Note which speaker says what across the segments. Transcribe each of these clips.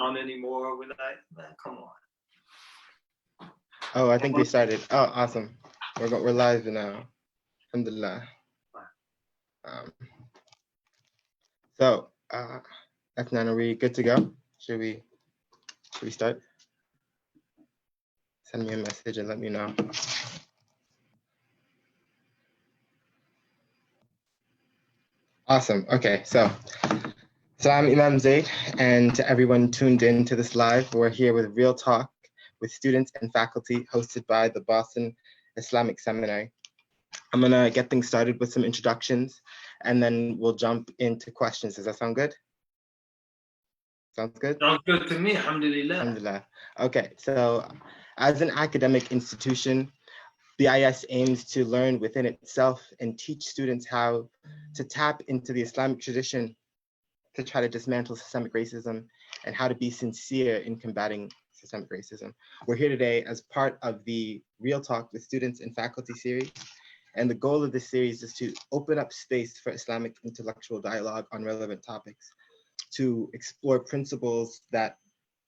Speaker 1: on anymore. We're like, man, come on.
Speaker 2: Oh, I think we started. Oh, awesome. We're live now. Alhamdulillah. So, Afnan, are we good to go? Should we start? Send me a message and let me know. Awesome. Okay, so I'm Imam Zaid, and to everyone tuned in to this live, we're here with Real Talk with students and faculty hosted by the Boston Islamic Seminary. I'm gonna get things started with some introductions, and then we'll jump into questions. Does that sound good? Sounds good?
Speaker 1: Sounds good to me, alhamdulillah.
Speaker 2: Alhamdulillah. Okay, so as an academic institution, BIS aims to learn within itself and teach students how to tap into the Islamic tradition to try to dismantle systemic racism and how to be sincere in combating systemic racism. We're here today as part of the Real Talk with Students and Faculty series. And the goal of this series is to open up space for Islamic intellectual dialogue on relevant topics, to explore principles that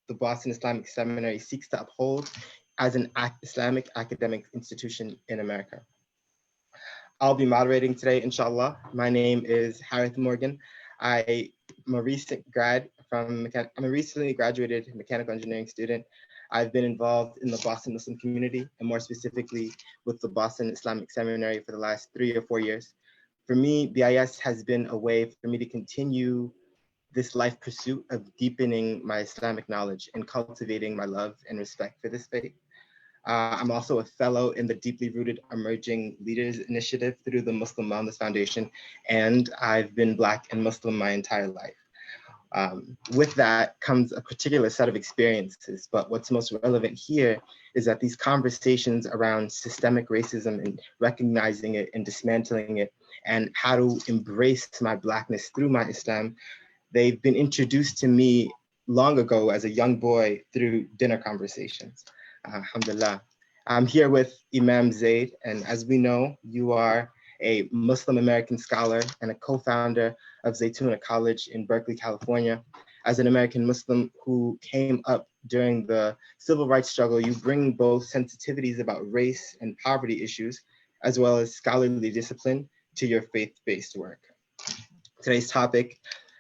Speaker 2: the Boston Islamic Seminary seeks to uphold as an Islamic academic institution in America. I'll be moderating today, inshallah. My name is Harith Morgan. I'm a recently graduated mechanical engineering student. I've been involved in the Boston Muslim community, and more specifically with the Boston Islamic Seminary for the last 3 or 4 years. For me, BIS has been a way for me to continue this life pursuit of deepening my Islamic knowledge and cultivating my love and respect for this faith. I'm also a fellow in the deeply rooted Emerging Leaders Initiative through the Muslim Wellness Foundation, and I've been Black and Muslim my entire life. With that comes a particular set of experiences, but what's most relevant here is that these conversations around systemic racism and recognizing it and dismantling it and how to embrace my Blackness through my Islam, they've been introduced to me long ago as a young boy through dinner conversations. Alhamdulillah. I'm here with Imam Zaid, and as we know, you are a Muslim American scholar and a co-founder of Zaytuna College in Berkeley, California. As an American Muslim who came up during the civil rights struggle, you bring both sensitivities about race and poverty issues, as well as scholarly discipline to your faith-based work. Today's topic,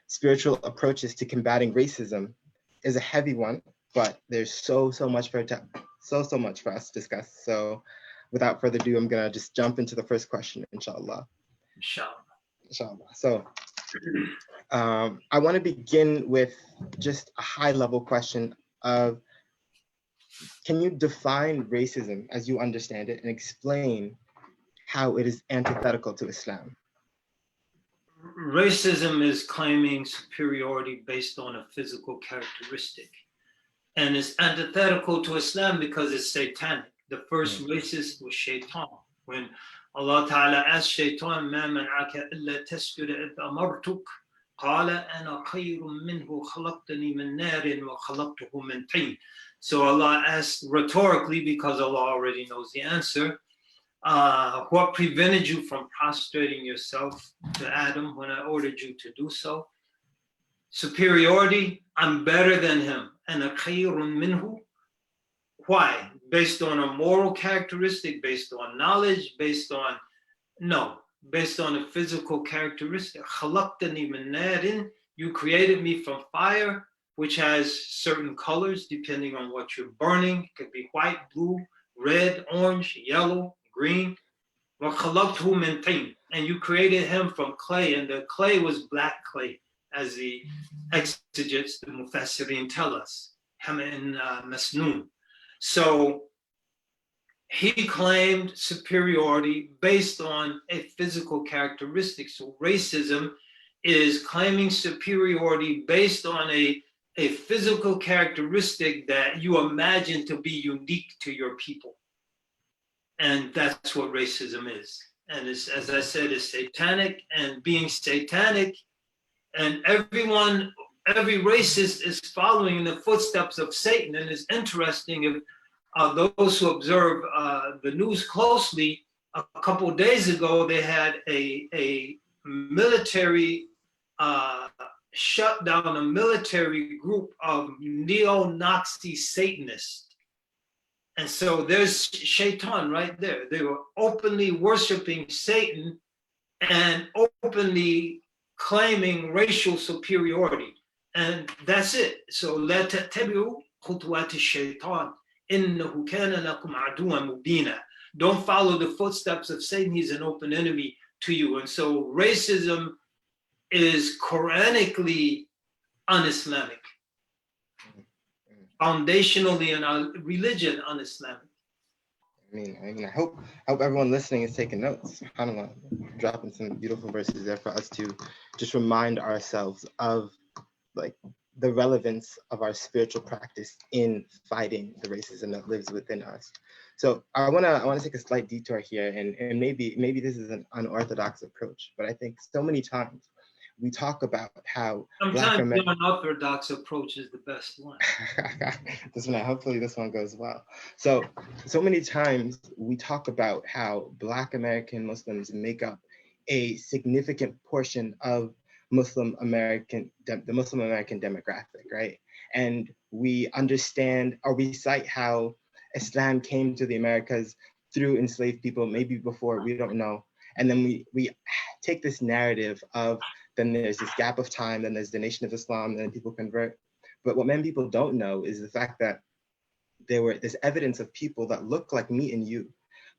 Speaker 2: spiritual approaches to combating racism, is a heavy one, but there's so much for us to discuss. So without further ado, I'm gonna just jump into the first question, inshallah. Inshallah. So I wanna begin with just a high level question of, can you define racism as you understand it and explain how it is antithetical to Islam?
Speaker 1: Racism is claiming superiority based on a physical characteristic. And it's antithetical to Islam because it's satanic. The first racist was Shaitan. When Allah Ta'ala asked Shaitan, مَا مَنْعَكَ إِلَّا تَسْجُدَ إِذْ أَمَرْتُكَ قَالَ أَنَا خَيْرٌ مِّنْهُ خَلَقْتَنِي مِنْ نَارٍ وَخَلَقْتُهُ مِنْ طِينٍ. So Allah asked rhetorically, because Allah already knows the answer, what prevented you from prostrating yourself to Adam when I ordered you to do so? Superiority, I'm better than him. And a khayrun minhu. Why? Based on a moral characteristic, based on knowledge, based on a physical characteristic. Khalaqtani min narin, you created me from fire, which has certain colors depending on what you're burning. It could be white, blue, red, orange, yellow, green. Wa khalaqtuhu min tin, and you created him from clay, and the clay was black clay, as the exegetes, the Mufassirin tell us, Haman Masnoon. So he claimed superiority based on a physical characteristic. So racism is claiming superiority based on a physical characteristic that you imagine to be unique to your people. And that's what racism is. And it's, as I said, it's satanic, and being satanic, and every racist is following in the footsteps of Satan. And it's interesting, if those who observe the news closely, a couple of days ago, they had a military shut down a military group of neo-Nazi Satanists. And so there's Shaitan right there. They were openly worshiping Satan and openly claiming racial superiority. And that's it. So لا تتبعوا خطوات الشيطان إنه كان لكم عدوا مبينا. Don't follow the footsteps of Satan. He's an open enemy to you. And so racism is Quranically un-Islamic. Foundationally in our religion, un-Islamic.
Speaker 2: I hope everyone listening is taking notes. SubhanAllah, dropping some beautiful verses there for us to just remind ourselves of like the relevance of our spiritual practice in fighting the racism that lives within us. So I wanna take a slight detour here, and maybe this is an unorthodox approach, but I think so many times we talk about how
Speaker 1: sometimes the unorthodox approach is the best one.
Speaker 2: Hopefully this one goes well. So many times we talk about how Black American Muslims make up a significant portion of the Muslim American demographic, right? And we understand or we cite how Islam came to the Americas through enslaved people, maybe before, we don't know. And then we take this narrative of, then there's this gap of time, then there's the Nation of Islam, then people convert. But what many people don't know is the fact that there's evidence of people that look like me and you,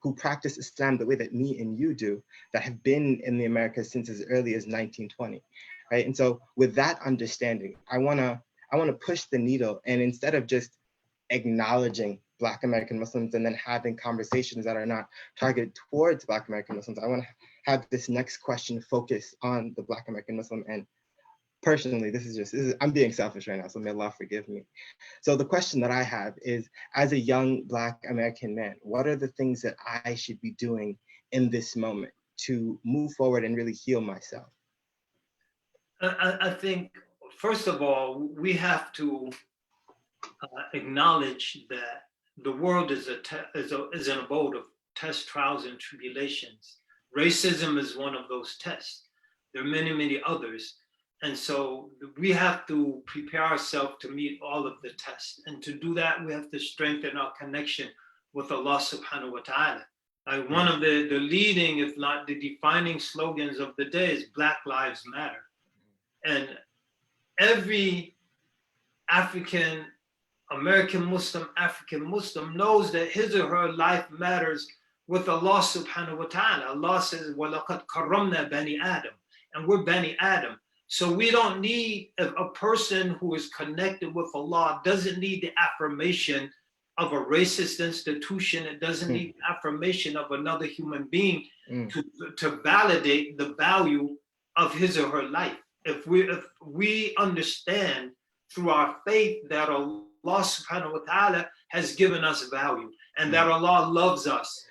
Speaker 2: who practice Islam the way that me and you do, that have been in the Americas since as early as 1920, right? And so with that understanding, I wanna push the needle, and instead of just acknowledging Black American Muslims and then having conversations that are not targeted towards Black American Muslims, I wanna have this next question focus on the Black American Muslim. And personally, I'm being selfish right now, so may Allah forgive me. So the question that I have is, as a young Black American man, what are the things that I should be doing in this moment to move forward and really heal myself?
Speaker 1: I think, first of all, we have to acknowledge that the world is an abode of tests, trials, and tribulations. Racism is one of those tests. There are many, many others. And so we have to prepare ourselves to meet all of the tests. And to do that, we have to strengthen our connection with Allah subhanahu wa ta'ala. One of the leading, if not the defining slogans of the day is Black Lives Matter. And every African Muslim knows that his or her life matters with Allah subhanahu wa ta'ala. Allah says, وَلَقَدْ كَرَّمْنَا بَنِي Adam, and we're Bani Adam. So we don't need, a person who is connected with Allah doesn't need the affirmation of a racist institution. It doesn't need the affirmation of another human being to validate the value of his or her life. If we understand through our faith that Allah subhanahu wa ta'ala has given us value, and that Allah loves us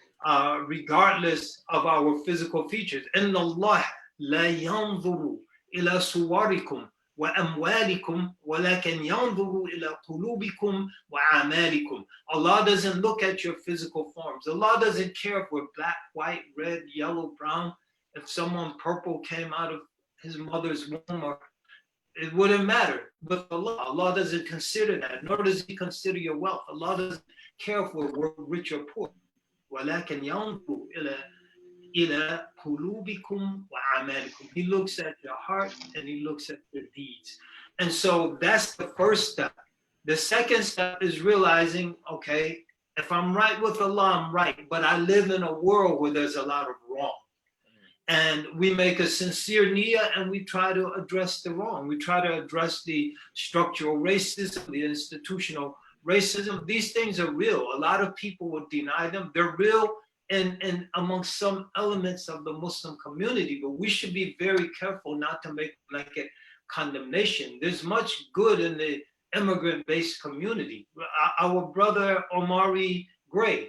Speaker 1: regardless of our physical features. إِنَّ اللَّهَ لَا يَنْظُرُ إِلَى صُوَرِكُمْ وَأَمْوَالِكُمْ وَلَكِنْ يَنْظُرُ إِلَى قُلُوبِكُمْ وَأَعْمَالِكُمْ. Allah doesn't look at your physical forms. Allah doesn't care if we're black, white, red, yellow, brown. If someone purple came out of his mother's womb, or it wouldn't matter. With Allah doesn't consider that, nor does he consider your wealth. Allah doesn't care if we're rich or poor. وَلَكِنْ يَنْظُرُ إِلَى قُلُوبِكُمْ وَأَعْمَالِكُم. He looks at your heart and he looks at your deeds. And so that's the first step. The second step is realizing, okay, if I'm right with Allah, I'm right, but I live in a world where there's a lot of wrong. And we make a sincere niyyah and we try to address the wrong. We try to address the structural racism, the institutional racism. These things are real. A lot of people would deny them. They're real and amongst some elements of the Muslim community, but we should be very careful not to make blanket condemnation. There's much good in the immigrant-based community. Our brother Omari Gray,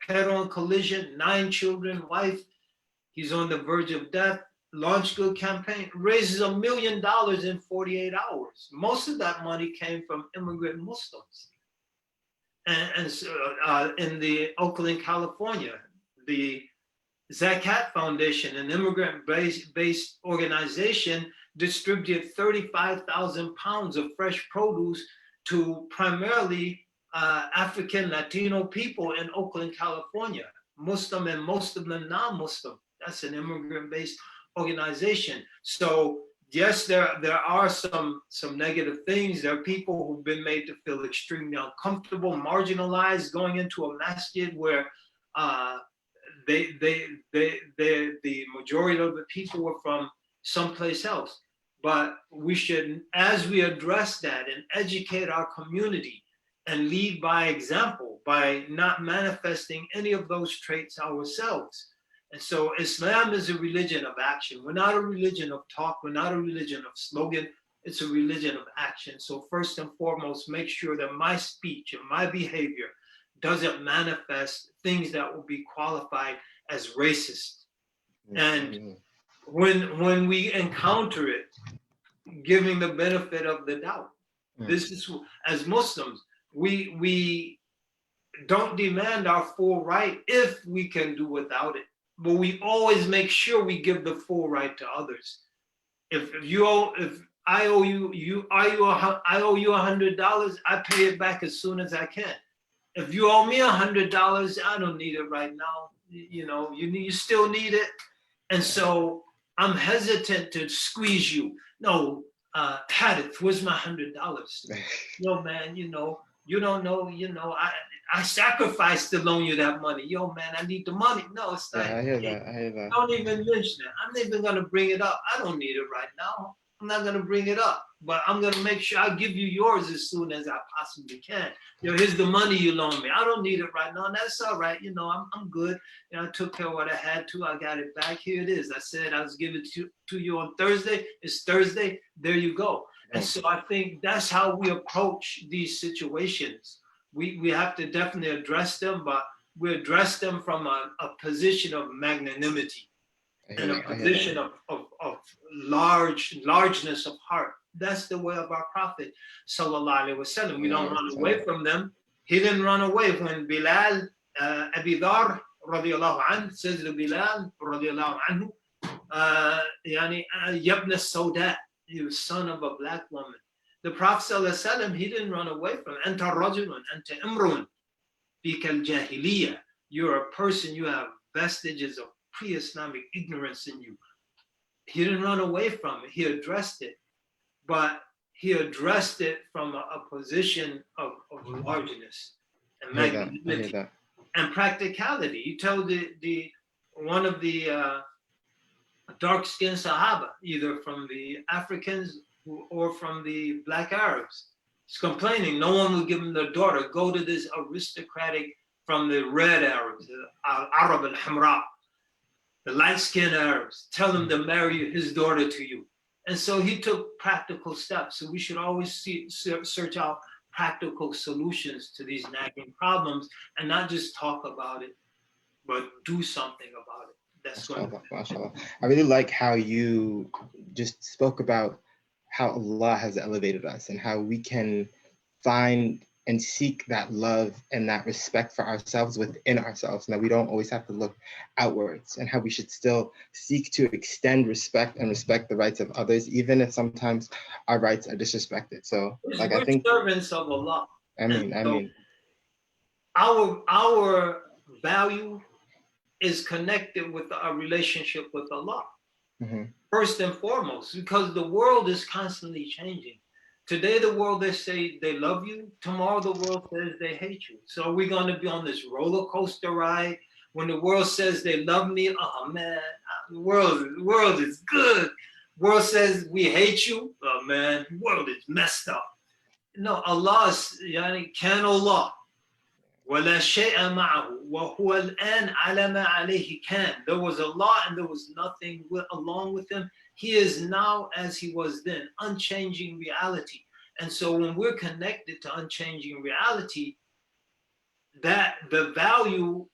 Speaker 1: head-on collision, 9 children, wife, he's on the verge of death, Launch Good campaign, raises $1 million in 48 hours. Most of that money came from immigrant Muslims. And so, in the Oakland, California, the Zakat Foundation, an immigrant-based organization, distributed 35,000 pounds of fresh produce to primarily African Latino people in Oakland, California, Muslim and most of them non-Muslim. That's an immigrant-based organization. So yes, there are some negative things. There are people who've been made to feel extremely uncomfortable, marginalized, going into a masjid where the majority of the people were from someplace else. But we should, as we address that and educate our community and lead by example, by not manifesting any of those traits ourselves. And so Islam is a religion of action. We're not a religion of talk. We're not a religion of slogan. It's a religion of action. So first and foremost, make sure that my speech and my behavior doesn't manifest things that will be qualified as racist. And when we encounter it, giving the benefit of the doubt. This is, as Muslims, we don't demand our full right if we can do without it, but we always make sure we give the full right to others. If I owe you $100, I pay it back as soon as I can. If you owe me $100, I don't need it right now. You still need it. And so I'm hesitant to squeeze you. No, Harith, where's my $100? Yo, man, you don't know, I sacrificed to loan you that money. Yo, man, I need the money. No, it's not.
Speaker 2: Yeah, I hear that.
Speaker 1: Don't even mention it. I'm not even gonna bring it up. I don't need it right now. I'm not gonna bring it up, but I'm gonna make sure I give you yours as soon as I possibly can. Here's the money you loan me. I don't need it right now. That's all right. I'm good. I took care of what I had to. I got it back. Here it is. I said I was giving it to you on Thursday. It's Thursday. There you go. And so I think that's how we approach these situations. We have to definitely address them, but we address them from a position of magnanimity and a position of largeness of heart. That's the way of our Prophet, sallallahu alaihi wasallam. We don't run away from them. He didn't run away when Bilal, Abi Dhar, radiallahu anhu, says to Bilal, radiallahu anhu, Yabna Sauda, he was son of a black woman. The Prophet sallallahu alaihi wasallam, he didn't run away from it. Anta rajulun, anta imrun, bika al-jahiliyyah. You're a person, you have vestiges of pre-Islamic ignorance in you. He didn't run away from it. He addressed it, but he addressed it from a position of largeness and magnanimity and practicality. He told one of the dark-skinned Sahaba, either from the Africans or from the black Arabs, he's complaining no one will give him their daughter. Go to this aristocratic from the red Arabs, the Arab al-Hamra, the light-skinned Arabs, tell him to marry his daughter to you. And so he took practical steps. So we should always search out practical solutions to these nagging problems and not just talk about it, but do something about it. That's what
Speaker 2: I really like how you just spoke about how Allah has elevated us and how we can find and seek that love and that respect for ourselves within ourselves, and that we don't always have to look outwards, and how we should still seek to extend respect and respect the rights of others, even if sometimes our rights are disrespected. So like, I think
Speaker 1: servants of Allah.
Speaker 2: I mean
Speaker 1: our value is connected with our relationship with Allah. First and foremost, because the world is constantly changing. Today, the world, they say they love you. Tomorrow, the world says they hate you. So are we going to be on this roller coaster ride? When the world says they love me, oh man, the world is good. The world says we hate you, oh man, the world is messed up. No, Allah is, can Allah. وَلَا شَيْءَ مَعَهُ وَهُوَ الْآنَ عَلَى مَا عَلَيْهِ كَانَ. There was Allah and there was nothing along with him. He is now as he was then, unchanging reality. And so when we're connected to unchanging reality, that the value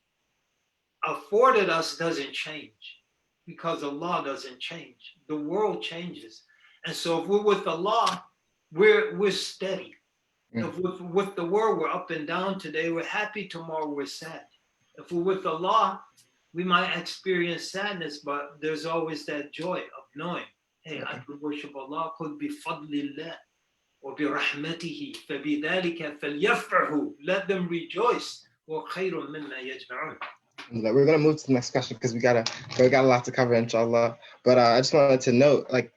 Speaker 1: afforded us doesn't change because Allah doesn't change. The world changes. And so if we're with Allah, we're steady. If we're with the world, we're up and down today, we're happy, tomorrow we're sad. If we're with Allah, we might experience sadness, but there's always that joy of knowing, hey, I could worship Allah, could be fadlillah, or bi rahmatihi, فَبِذَلِكَ فَلْيَفْرَحُوا, let them rejoice, وَخَيْرٌ مِمَّا يَجْمَعُونَ.
Speaker 2: We're gonna move to the next question because we got a lot to cover, inshallah. But I just wanted to note, like,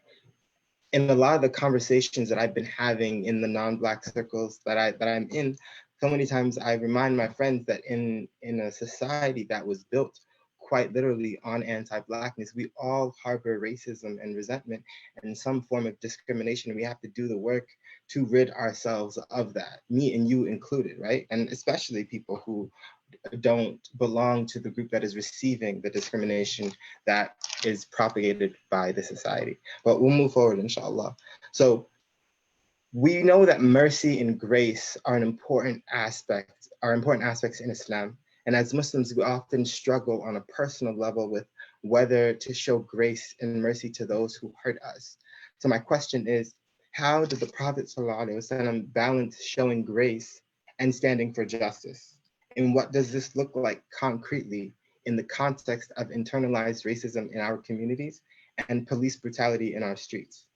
Speaker 2: in a lot of the conversations that I've been having in the non-Black circles that I'm in, so many times I remind my friends that in a society that was built quite literally on anti-Blackness, we all harbor racism and resentment and some form of discrimination. We have to do the work to rid ourselves of that, me and you included, right? And especially people who don't belong to the group that is receiving the discrimination that is propagated by the society. But we'll move forward, inshallah. So we know that mercy and grace are important aspects in Islam. And as Muslims, we often struggle on a personal level with whether to show grace and mercy to those who hurt us. So my question is, how did the Prophet ﷺ balance showing grace and standing for justice? And what does this look like concretely in the context of internalized racism in our communities and police brutality in our streets?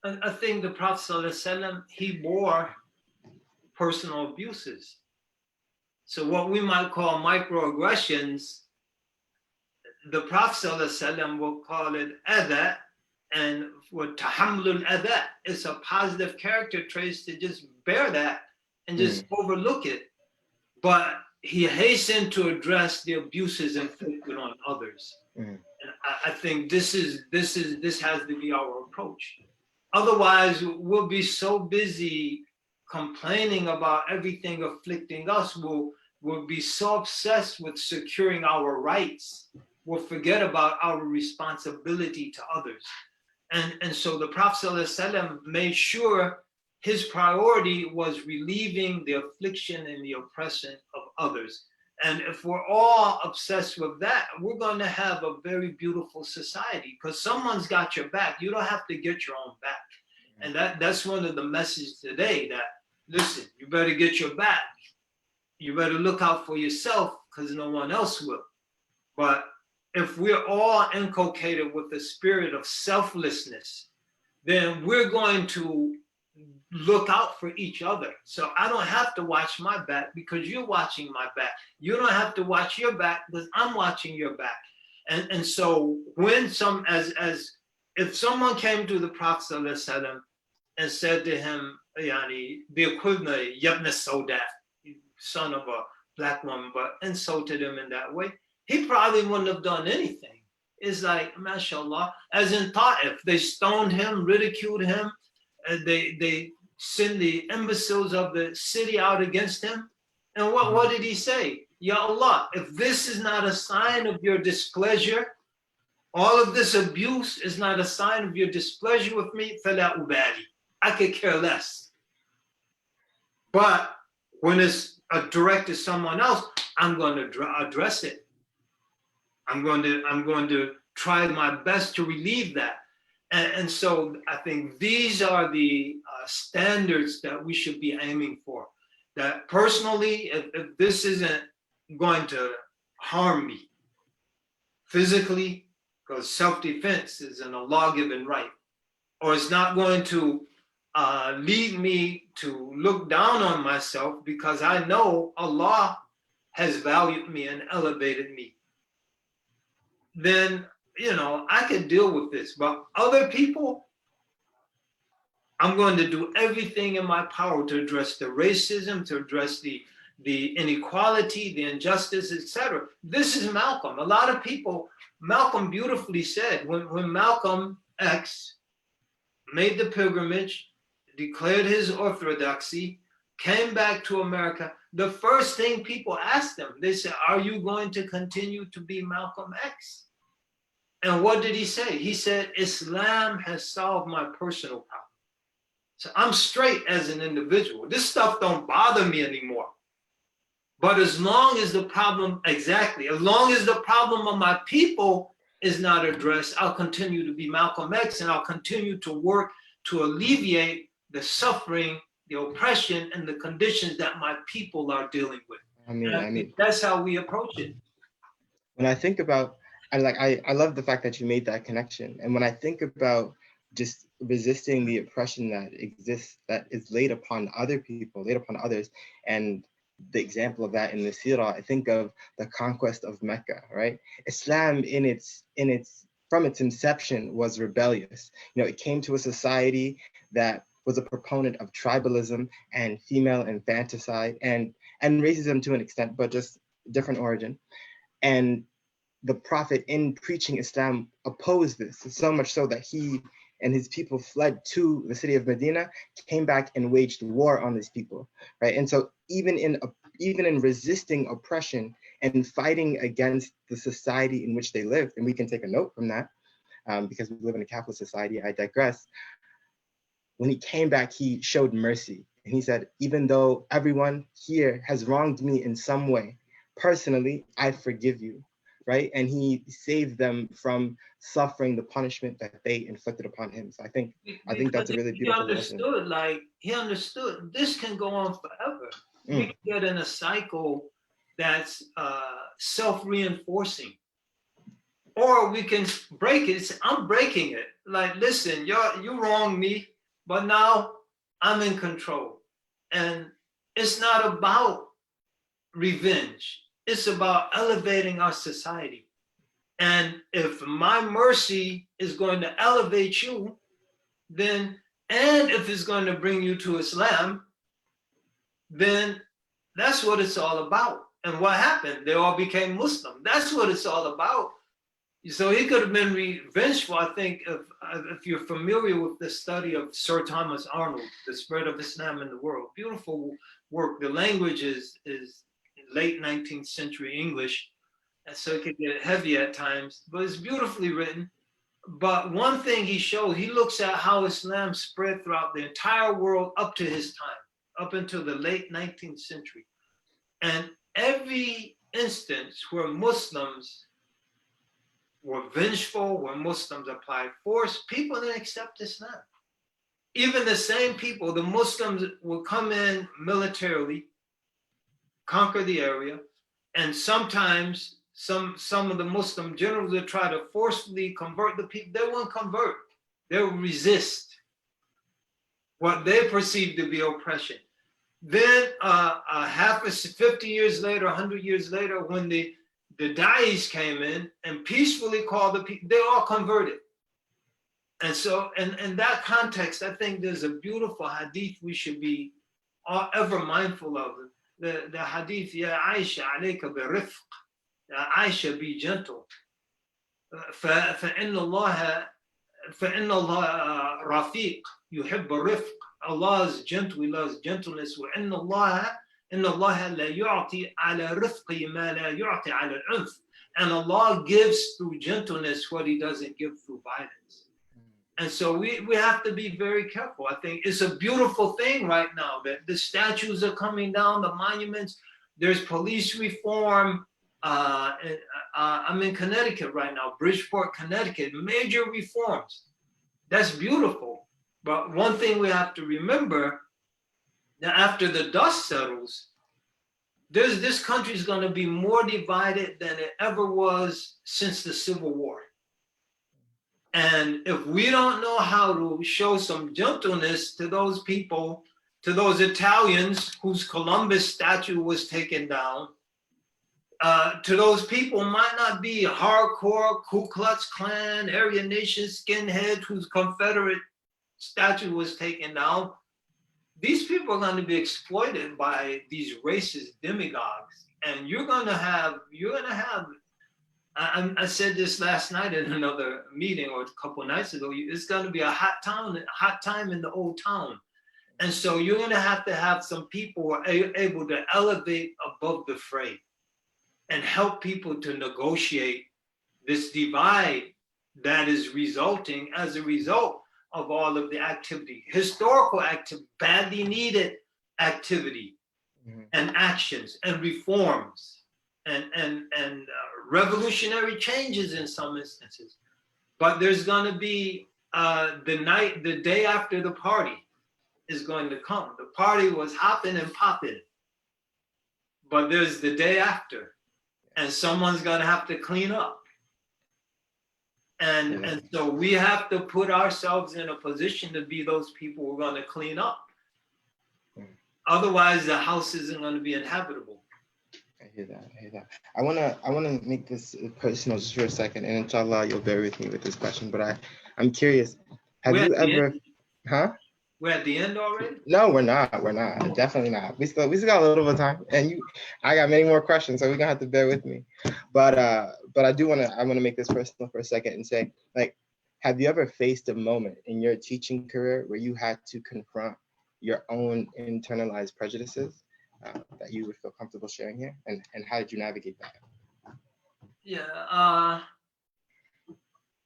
Speaker 1: I think the Prophet ﷺ, he bore personal abuses. So what we might call microaggressions, the Prophet ﷺ will call it adha, and with tahammulul adha, it's a positive character trait to just bear that and just overlook it. But he hastened to address the abuses inflicted on others. And I think this has to be our approach. Otherwise, we'll be so busy complaining about everything afflicting us. We'll be so obsessed with securing our rights, we'll forget about our responsibility to others. And so the Prophet ﷺ made sure his priority was relieving the affliction and the oppression of others. And if we're all obsessed with that, we're going to have a very beautiful society, because someone's got your back. You don't have to get your own back. And that's one of the messages today, that, listen, you better get your back. You better look out for yourself, because no one else will. But if we're all inculcated with the spirit of selflessness, then we're going to look out for each other. So I don't have to watch my back because you're watching my back. You don't have to watch your back because I'm watching your back. And so when if someone came to the Prophet ﷺ and said to him, the equivalent, Yabna Sauda, son of a black woman, but insulted him in that way, he probably wouldn't have done anything. It's like, mashallah, as in Ta'if, they stoned him, ridiculed him, and they sent the imbeciles of the city out against him. And what did he say? Ya Allah, if this is not a sign of your displeasure, all of this abuse is not a sign of your displeasure with me, fala ubali, I could care less. But when it's directed to someone else, I'm going to address it. I'm going to try my best to relieve that. And so I think these are the standards that we should be aiming for. That personally, if this isn't going to harm me physically, because self-defense is an Allah-given right, or it's not going to lead me to look down on myself, because I know Allah has valued me and elevated me, then, I can deal with this. But other people, I'm going to do everything in my power to address the racism, to address the inequality, the injustice, etc. This is Malcolm. A lot of people, Malcolm beautifully said, when Malcolm X made the pilgrimage, declared his orthodoxy, came back to America, the first thing people asked him, they said, are you going to continue to be Malcolm X? And what did he say? He said, Islam has solved my personal problem. So I'm straight as an individual. This stuff don't bother me anymore. But as long as the problem of my people is not addressed, I'll continue to be Malcolm X, and I'll continue to work to alleviate the suffering, the oppression, and the conditions that my people are dealing with. I mean, that's how we approach it.
Speaker 2: When I think about, I love the fact that you made that connection. And when I think about just resisting the oppression that exists, that is laid upon other people, laid upon others, and the example of that in the Sirah, I think of the conquest of Mecca, right? Islam from its inception was rebellious. It came to a society that was a proponent of tribalism and female infanticide and racism to an extent, but just different origin. And the Prophet, in preaching Islam, opposed this, so much so that he and his people fled to the city of Medina, came back and waged war on these people, right? And so even in resisting oppression and fighting against the society in which they lived, and we can take a note from that, because we live in a capitalist society, I digress. When he came back, he showed mercy. And he said, even though everyone here has wronged me in some way, personally, I forgive you, right? And he saved them from suffering the punishment that they inflicted upon him. So I think that's a really beautiful lesson.
Speaker 1: He understood this can go on forever. We can get in a cycle that's self-reinforcing. Or we can break it. I'm breaking it. Like, listen, you wronged me, but now I'm in control. And it's not about revenge. It's about elevating our society. And if my mercy is going to elevate you, then, and if it's going to bring you to Islam, then that's what it's all about. And what happened? They all became Muslim. That's what it's all about. So he could have been revengeful. I think if you're familiar with the study of Sir Thomas Arnold, The Spread of Islam in the World, beautiful work. The language is late 19th century English, and so it can get heavy at times, but it's beautifully written. But one thing he shows, he looks at how Islam spread throughout the entire world up to his time, up until the late 19th century. And every instance where Muslims were vengeful, where Muslims applied force, people didn't accept Islam. Even the same people, the Muslims would come in militarily, conquer the area, and sometimes some of the Muslim generals would try to forcefully convert the people. They won't convert. They will resist what they perceive to be oppression. Then 50 years later, 100 years later, when the Da'is came in and peacefully called the people, they all converted. And so, in that context, I think there's a beautiful hadith we should be ever mindful of. The hadith, Ya Aisha, alayka bi rifq. Ya Aisha, be gentle. فإن الله رفيق يحب الرفق. Allah is gentle, He loves gentleness. وإن الله لا يعطي على رفقه ما لا يعطي على العنف. And Allah gives through gentleness what He doesn't give through violence. And so we have to be very careful. I think it's a beautiful thing right now that the statues are coming down, the monuments. There's police reform. I'm in Connecticut right now, Bridgeport, Connecticut, major reforms. That's beautiful. But one thing we have to remember, that after the dust settles, this country is going to be more divided than it ever was since the Civil War. And if we don't know how to show some gentleness to those people, to those Italians whose Columbus statue was taken down, to those people might not be hardcore Ku Klux Klan, Aryan Nation skinhead whose Confederate statue was taken down. These people are going to be exploited by these racist demagogues, and you're going to have. I said this last night in another meeting or a couple of nights ago. It's going to be a hot time in the old town, and so you're going to have some people who are able to elevate above the fray and help people to negotiate this divide that is resulting as a result of all of the activity, historical activity, badly needed activity, and actions and reforms and revolutionary changes in some instances. But there's going to be the day after the party is going to come. The party was hopping and popping, but there's the day after. and someone's gonna have to clean up. And so we have to put ourselves in a position to be those people who are gonna clean up. Otherwise, the house isn't gonna be inhabitable.
Speaker 2: I hear that. I wanna make this personal just for a second, and inshallah you'll bear with me with this question. But I'm curious, have you ever,
Speaker 1: We're at the end already?
Speaker 2: No, we're not. Definitely not. We still got a little bit of time, and I got many more questions, so we're gonna have to bear with me. But I wanna make this personal for a second and say, like, have you ever faced a moment in your teaching career where you had to confront your own internalized prejudices that you would feel comfortable sharing here, and how did you navigate that?
Speaker 1: Yeah,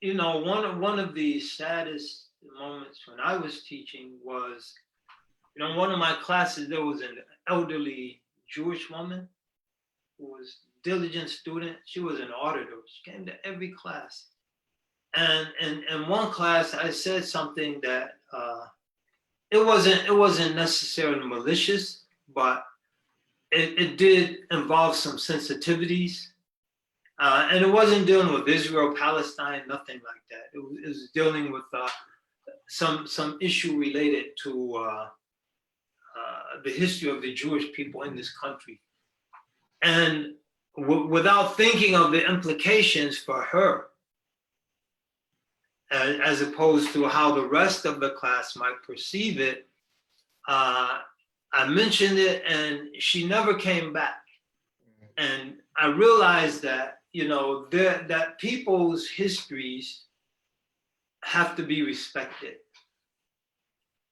Speaker 1: you know, one of the saddest moments when I was teaching was, you know, in one of my classes, there was an elderly Jewish woman who was a diligent student. She was an auditor. She came to every class. And in one class, I said something that it wasn't necessarily malicious, but it did involve some sensitivities. And it wasn't dealing with Israel, Palestine, nothing like that. It was dealing with some issue related to the history of the Jewish people in this country. And without thinking of the implications for her, as opposed to how the rest of the class might perceive it, I mentioned it and she never came back. And I realized that, you know, that people's histories have to be respected.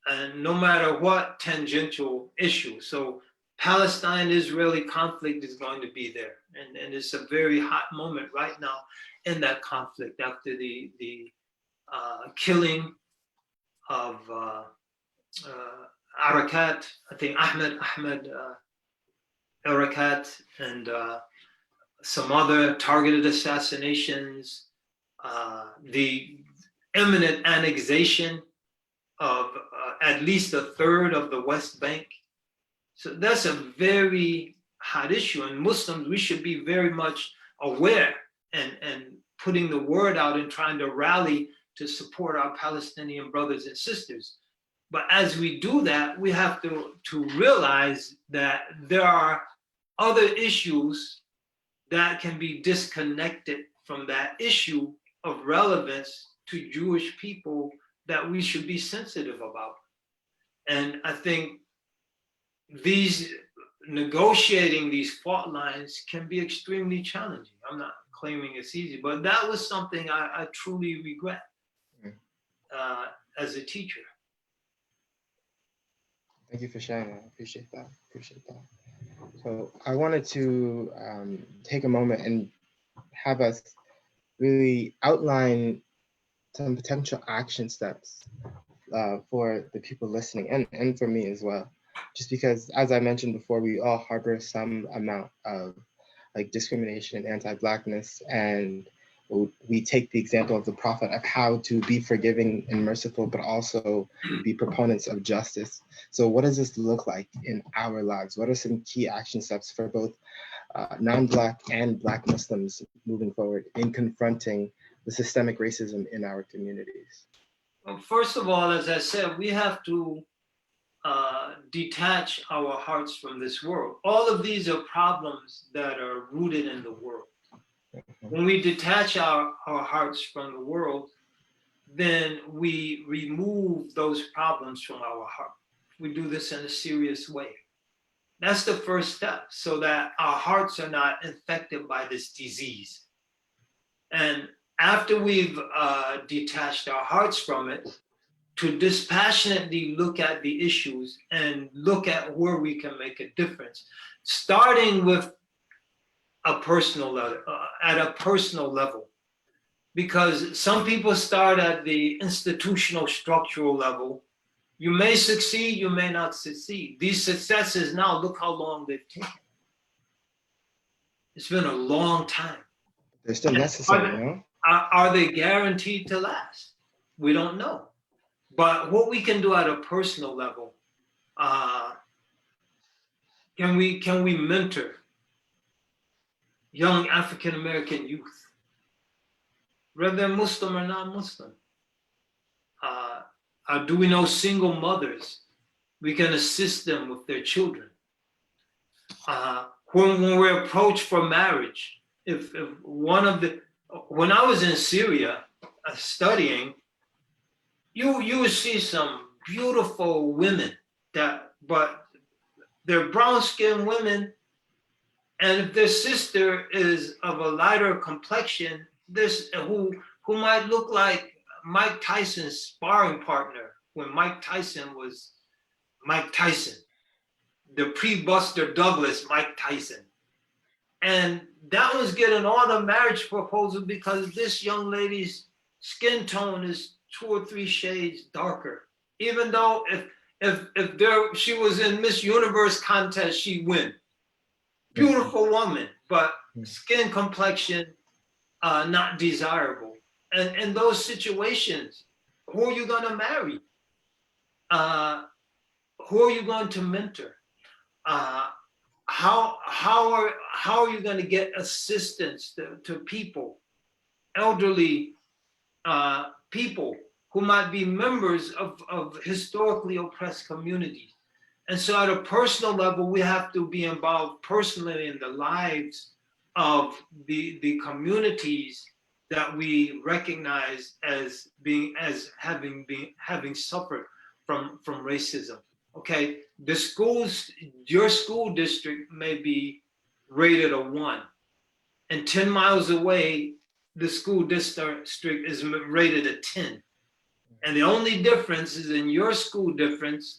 Speaker 1: And no matter what tangential issue. So Palestine-Israeli conflict is going to be there. And it's a very hot moment right now in that conflict after the killing of Arakat, I think Ahmed Arakat, and some other targeted assassinations, the imminent annexation of at least a third of the West Bank. So that's a very hot issue, and Muslims, we should be very much aware and putting the word out and trying to rally to support our Palestinian brothers and sisters. But as we do that, we have to realize that there are other issues that can be disconnected from that issue of relevance to Jewish people that we should be sensitive about. And I think negotiating these fault lines can be extremely challenging. I'm not claiming it's easy, but that was something I truly regret as a teacher.
Speaker 2: Thank you for sharing that. I appreciate that. So I wanted to take a moment and have us really outline some potential action steps for the people listening and for me as well. Just because, as I mentioned before, we all harbor some amount of like discrimination and anti-Blackness, and we take the example of the Prophet of how to be forgiving and merciful, but also be proponents of justice. So what does this look like in our lives? What are some key action steps for both non-Black and Black Muslims moving forward in confronting the systemic racism in our communities?
Speaker 1: Well, first of all, as I said, we have to detach our hearts from this world. All of these are problems that are rooted in the world. When we detach our hearts from the world, then we remove those problems from our heart. We do this in a serious way. That's the first step, so that our hearts are not infected by this disease. And after we've detached our hearts from it, to dispassionately look at the issues and look at where we can make a difference, starting with a personal level, at a personal level. Because some people start at the institutional structural level. You may succeed, you may not succeed. These successes now, look how long they've taken. It's been a long time.
Speaker 2: They're still necessary, you know?
Speaker 1: Are they guaranteed to last? We don't know. But what we can do at a personal level, can we mentor? young African-American youth, whether they're Muslim or non-Muslim. Do we know single mothers? We can assist them with their children. When we're approached for marriage, if one of the, when I was in Syria studying, you would see some beautiful women but they're brown-skinned women, and if their sister is of a lighter complexion, who might look like Mike Tyson's sparring partner when Mike Tyson was Mike Tyson, the pre-Buster Douglas Mike Tyson. And that was getting all the marriage proposal because this young lady's skin tone is 2 or 3 shades darker. Even though if she was in Miss Universe contest, she'd win. Beautiful woman, but skin complexion not desirable. And in those situations, who are you going to marry? Who are you going to mentor? How are you going to get assistance to people, elderly people who might be members of historically oppressed communities? And so at a personal level, we have to be involved personally in the lives of the communities that we recognize as having suffered from racism. Okay, your school district may be rated a 1, and 10 miles away, the school district is rated a 10. And the only difference is in your school district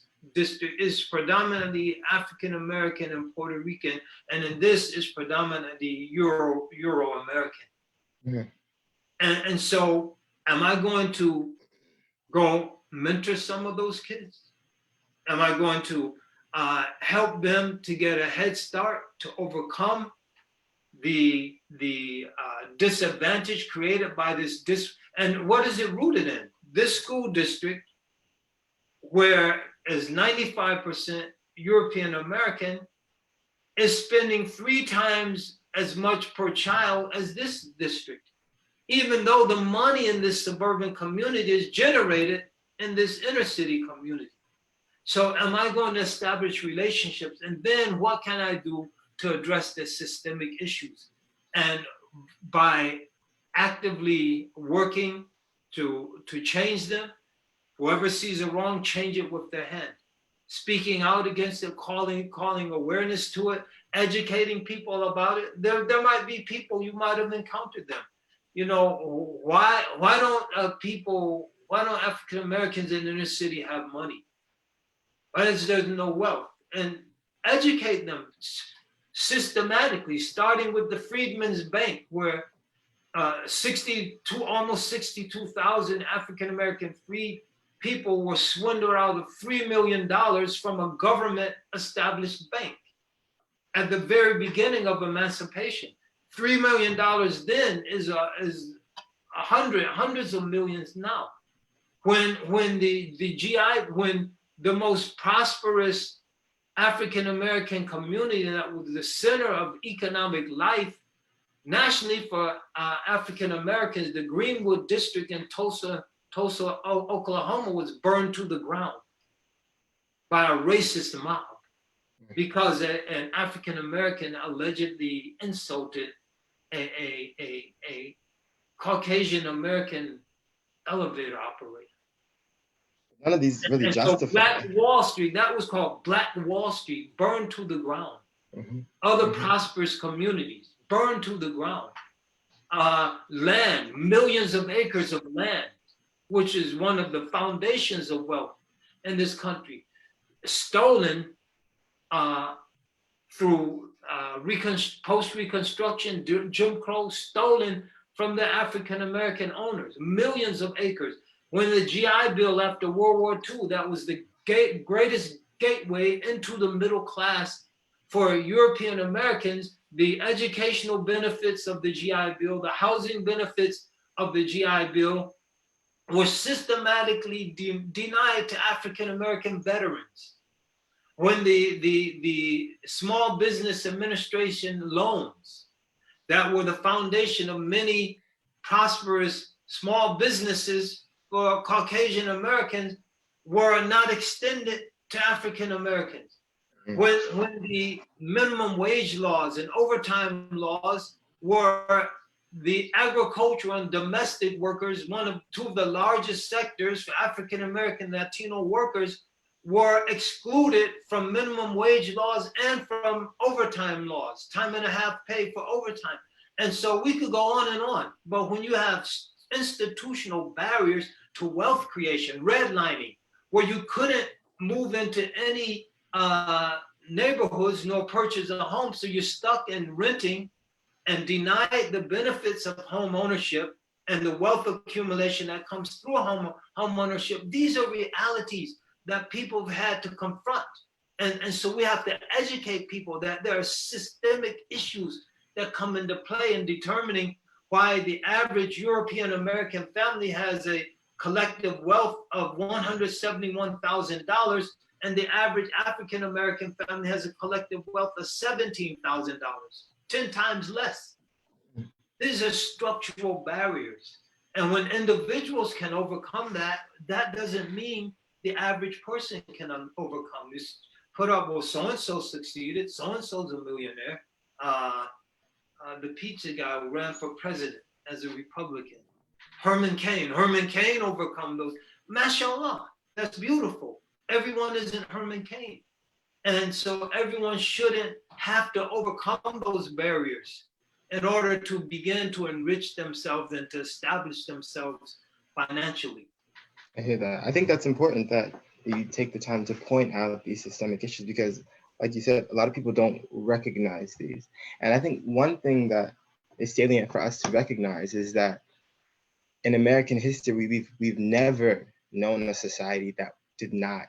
Speaker 1: is predominantly African American and Puerto Rican, and in this is predominantly Euro American.
Speaker 2: Mm-hmm.
Speaker 1: And so, am I going to go mentor some of those kids? Am I going to help them to get a head start to overcome the disadvantage created by this and what is it rooted in? This school district, where is 95% European American, is spending 3 times as much per child as this district, even though the money in this suburban community is generated in this inner city community. So am I going to establish relationships? And then what can I do to address the systemic issues? And by actively working to change them, whoever sees a wrong, change it with their hand. Speaking out against it, calling awareness to it, educating people about it. There might be people, you might have encountered them. You know, why don't African Americans in the inner city have money? Why is there no wealth? And educate them systematically, starting with the Freedmen's Bank, where almost 62,000 African American freed people were swindled out of $3 million from a government-established bank at the very beginning of emancipation. $3 million then is hundreds of millions now. When the most prosperous African American community that was the center of economic life nationally for African Americans, the Greenwood district in Tulsa, Oklahoma, was burned to the ground by a racist mob because an African American allegedly insulted a Caucasian American elevator operator.
Speaker 2: None of these really justify.
Speaker 1: So Black Wall Street, that was called Black Wall Street, burned to the ground.
Speaker 2: Mm-hmm.
Speaker 1: Other prosperous communities burned to the ground. Land, millions of acres of land, which is one of the foundations of wealth in this country, stolen through post-Reconstruction, Jim Crow, stolen from the African American owners, millions of acres. When the GI Bill after World War II, that was the greatest gateway into the middle class for European Americans, the educational benefits of the GI Bill, the housing benefits of the GI Bill were systematically denied to African American veterans. When the Small Business Administration loans that were the foundation of many prosperous small businesses for Caucasian Americans were not extended to African Americans. When the minimum wage laws and overtime laws were the agricultural and domestic workers, two of the largest sectors for African American Latino workers, were excluded from minimum wage laws and from overtime laws, time and a half pay for overtime. And so we could go on and on. But when you have institutional barriers to wealth creation, redlining, where you couldn't move into any neighborhoods nor purchase a home, so you're stuck in renting and denied the benefits of home ownership and the wealth accumulation that comes through home ownership. These are realities that people have had to confront. And so we have to educate people that there are systemic issues that come into play in determining why the average European American family has a collective wealth of $171,000 and the average African American family has a collective wealth of $17,000, 10 times less. These are structural barriers. And when individuals can overcome that, that doesn't mean the average person can overcome this. Put up, well, so-and-so succeeded, so-and-so's a millionaire. The pizza guy who ran for president as a Republican. Herman Cain overcome those. Mashallah, that's beautiful. Everyone isn't Herman Cain. And so everyone shouldn't have to overcome those barriers in order to begin to enrich themselves and to establish themselves financially.
Speaker 2: I hear that. I think that's important that you take the time to point out these systemic issues because, like you said, a lot of people don't recognize these. And I think one thing that is salient for us to recognize is that in American history, we've never known a society that did not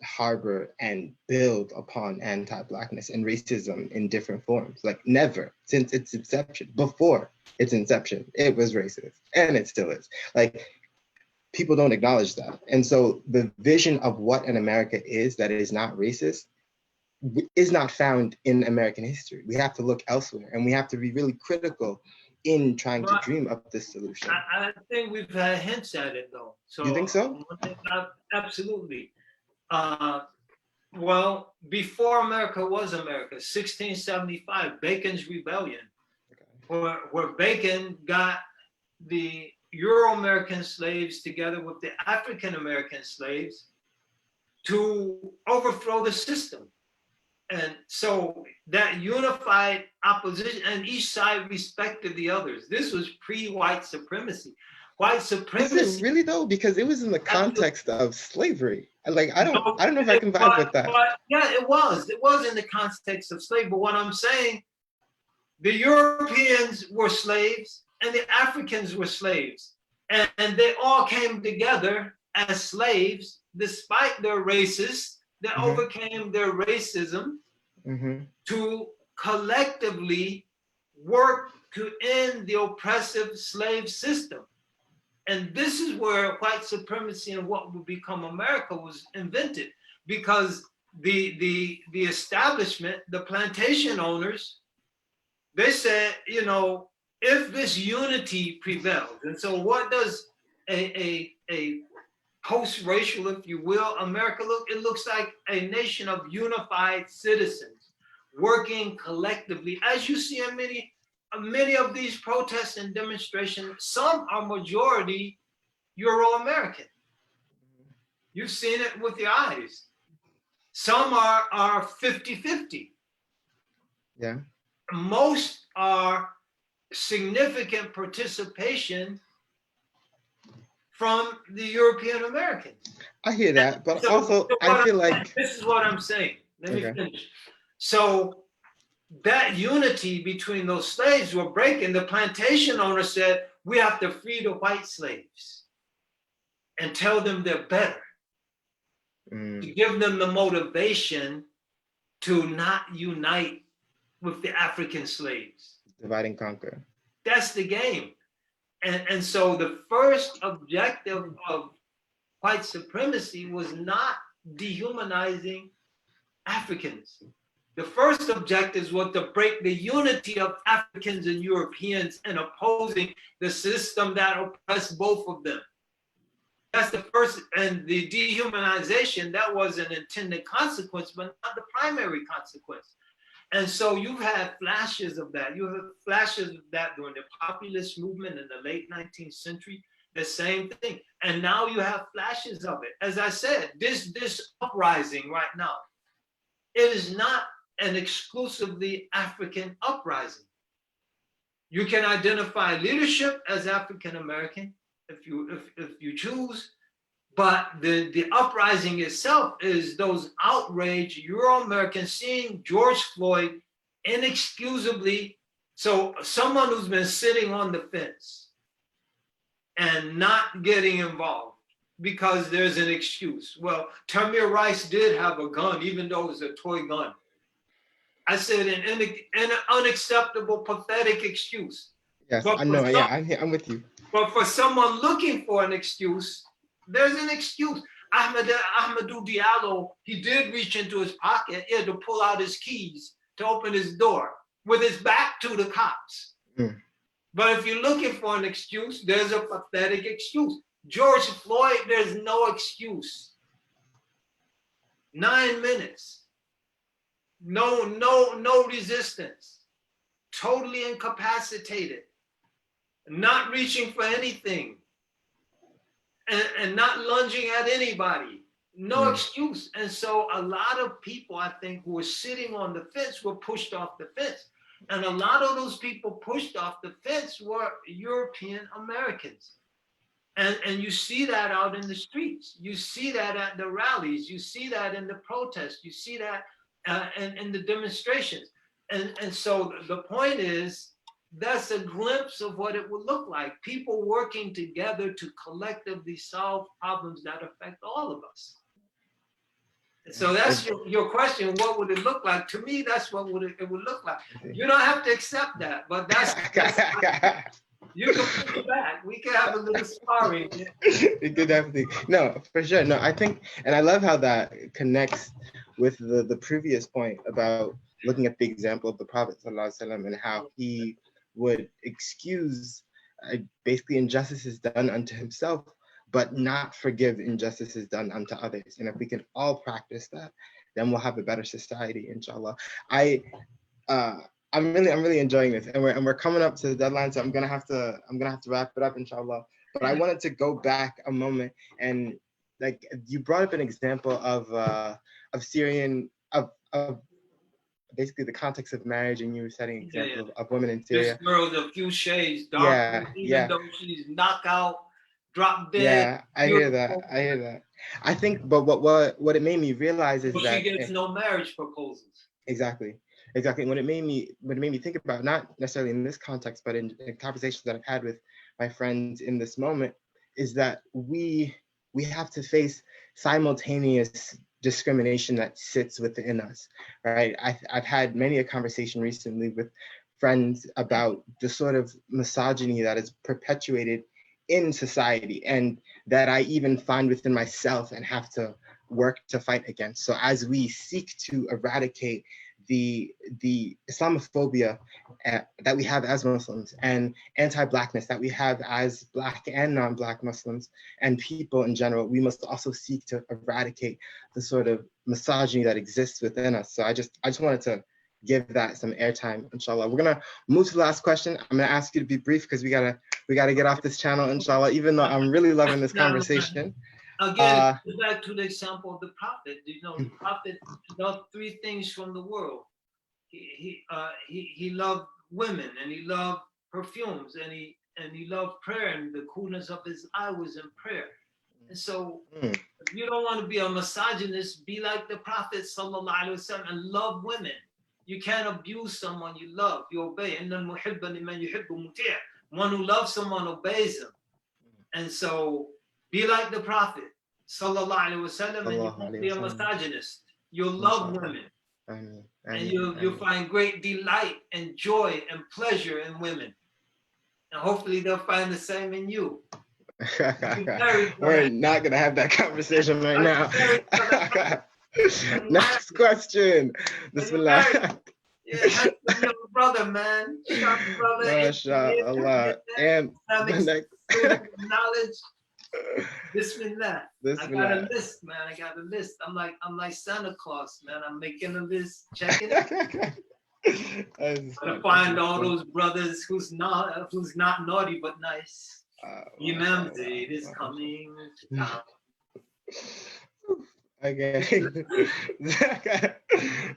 Speaker 2: harbor and build upon anti-Blackness and racism in different forms. Like never, since its inception, before its inception, it was racist, and it still is. Like, people don't acknowledge that. And so the vision of what an America is that is not racist is not found in American history. We have to look elsewhere, and we have to be really critical in trying to dream up this solution.
Speaker 1: I think we've had hints at it, though. So
Speaker 2: you think so?
Speaker 1: Absolutely. Well, before America was America, 1675, Bacon's Rebellion, where Bacon got the Euro-American slaves together with the African-American slaves to overthrow the system. And so that unified opposition, and each side respected the others. This was pre-white supremacy. White supremacy.
Speaker 2: Is it really though? Because it was in the context of slavery. Like I don't know if I can vibe with that.
Speaker 1: But yeah, it was. It was in the context of slavery. But what I'm saying, the Europeans were slaves and the Africans were slaves, and they all came together as slaves, despite their races. They overcame their racism to collectively work to end the oppressive slave system. And this is where white supremacy and what would become America was invented, because the establishment, the plantation owners, they said, you know, if this unity prevails, and so what does a post-racial, if you will, America look? It looks like a nation of unified citizens working collectively, as you see in many of these protests and demonstrations. Some are majority Euro-American. You've seen it with your eyes. Some are 50-50.
Speaker 2: Yeah.
Speaker 1: Most are significant participation from the European Americans. I
Speaker 2: hear that, but also I feel like
Speaker 1: this is what I'm saying. Let me finish. So that unity between those slaves were breaking. The plantation owner said, we have to free the white slaves and tell them they're better, to give them the motivation to not unite with the African slaves.
Speaker 2: Divide and conquer.
Speaker 1: That's the game. And so the first objective of white supremacy was not dehumanizing Africans. The first objectives was to break the unity of Africans and Europeans and opposing the system that oppressed both of them. That's the first, and the dehumanization, that was an intended consequence, but not the primary consequence. And so you've had flashes of that. You have flashes of that during the populist movement in the late 19th century, the same thing. And now you have flashes of it. As I said, this uprising right now, it is not an exclusively African uprising. You can identify leadership as African American if you choose, but the uprising itself is those outraged Euro-Americans seeing George Floyd inexcusably. So someone who's been sitting on the fence and not getting involved because there's an excuse. Well, Tamir Rice did have a gun, even though it was a toy gun. I said an unacceptable, pathetic excuse.
Speaker 2: Yes, I know. Yeah, I'm with you.
Speaker 1: But for someone looking for an excuse, there's an excuse. Ahmadou Diallo, he did reach into his pocket, he had to pull out his keys to open his door with his back to the cops. Mm. But if you're looking for an excuse, there's a pathetic excuse. George Floyd, there's no excuse. 9 minutes. No resistance. Totally incapacitated. Not reaching for anything. And not lunging at anybody. No excuse. And so a lot of people, I think, who were sitting on the fence were pushed off the fence. And a lot of those people pushed off the fence were European Americans. And you see that out in the streets. You see that at the rallies. You see that in the protests. You see that in the demonstrations. And so the point is, that's a glimpse of what it would look like. People working together to collectively solve problems that affect all of us. So that's your question. What would it look like? To me, that's what it would look like. You don't have to accept that, but that's you can put it back. We can have a little sparring.
Speaker 2: We could definitely. No, for sure. No, I think, and I love how that connects with the previous point about looking at the example of the Prophet ﷺ and how he would excuse basically injustices done unto himself, but not forgive injustices done unto others. And if we can all practice that, then we'll have a better society, inshallah. I'm really enjoying this, and we're coming up to the deadline, so I'm gonna have to wrap it up, inshallah. But I wanted to go back a moment, and like you brought up an example of Syrian of basically the context of marriage, and you were setting examples of women in Syria.
Speaker 1: This girl's a few shades darker, even though she's knockout, drop dead.
Speaker 2: Yeah, I hear that. I think, but what it made me realize is that
Speaker 1: she gets no marriage proposals.
Speaker 2: Exactly. What it made me think about, not necessarily in this context, but in conversations that I've had with my friends in this moment, is that we have to face simultaneous discrimination that sits within us, right? I've had many a conversation recently with friends about the sort of misogyny that is perpetuated in society and that I even find within myself and have to work to fight against. So as we seek to eradicate the Islamophobia that we have as Muslims and anti-Blackness that we have as Black and non-Black Muslims and people in general, we must also seek to eradicate the sort of misogyny that exists within us. So I just wanted to give that some airtime, inshallah. We're gonna move to the last question. I'm gonna ask you to be brief because we gotta get off this channel, inshallah, even though I'm really loving this conversation.
Speaker 1: Again, back to the example of the Prophet. You know, the Prophet loved three things from the world. He loved women, and he loved perfumes, and he loved prayer, and the coolness of his eye was in prayer. And so, if you don't want to be a misogynist, be like the Prophet sallallahu alaihi wasallam and love women. You can't abuse someone you love. You obey. One who loves someone obeys him. And so, be like the Prophet, sallallahu alaihi wasallam, and you won't be a misogynist. You'll love women, and you'll find great delight and joy and pleasure in women. And hopefully, they'll find the same in you.
Speaker 2: We're not gonna have that conversation right now. Next question. Bismillah.
Speaker 1: Yeah, handsome young brother, man. Sharp brother.
Speaker 2: MashaAllah. And the next.
Speaker 1: Student of knowledge. Bismillah. I got a
Speaker 2: Bismillah.
Speaker 1: list, man. I got a list. I'm like Santa Claus, man. I'm making a list, checking it. To find all those brothers who's not naughty but nice. Imam Zaid is coming to town.
Speaker 2: Okay.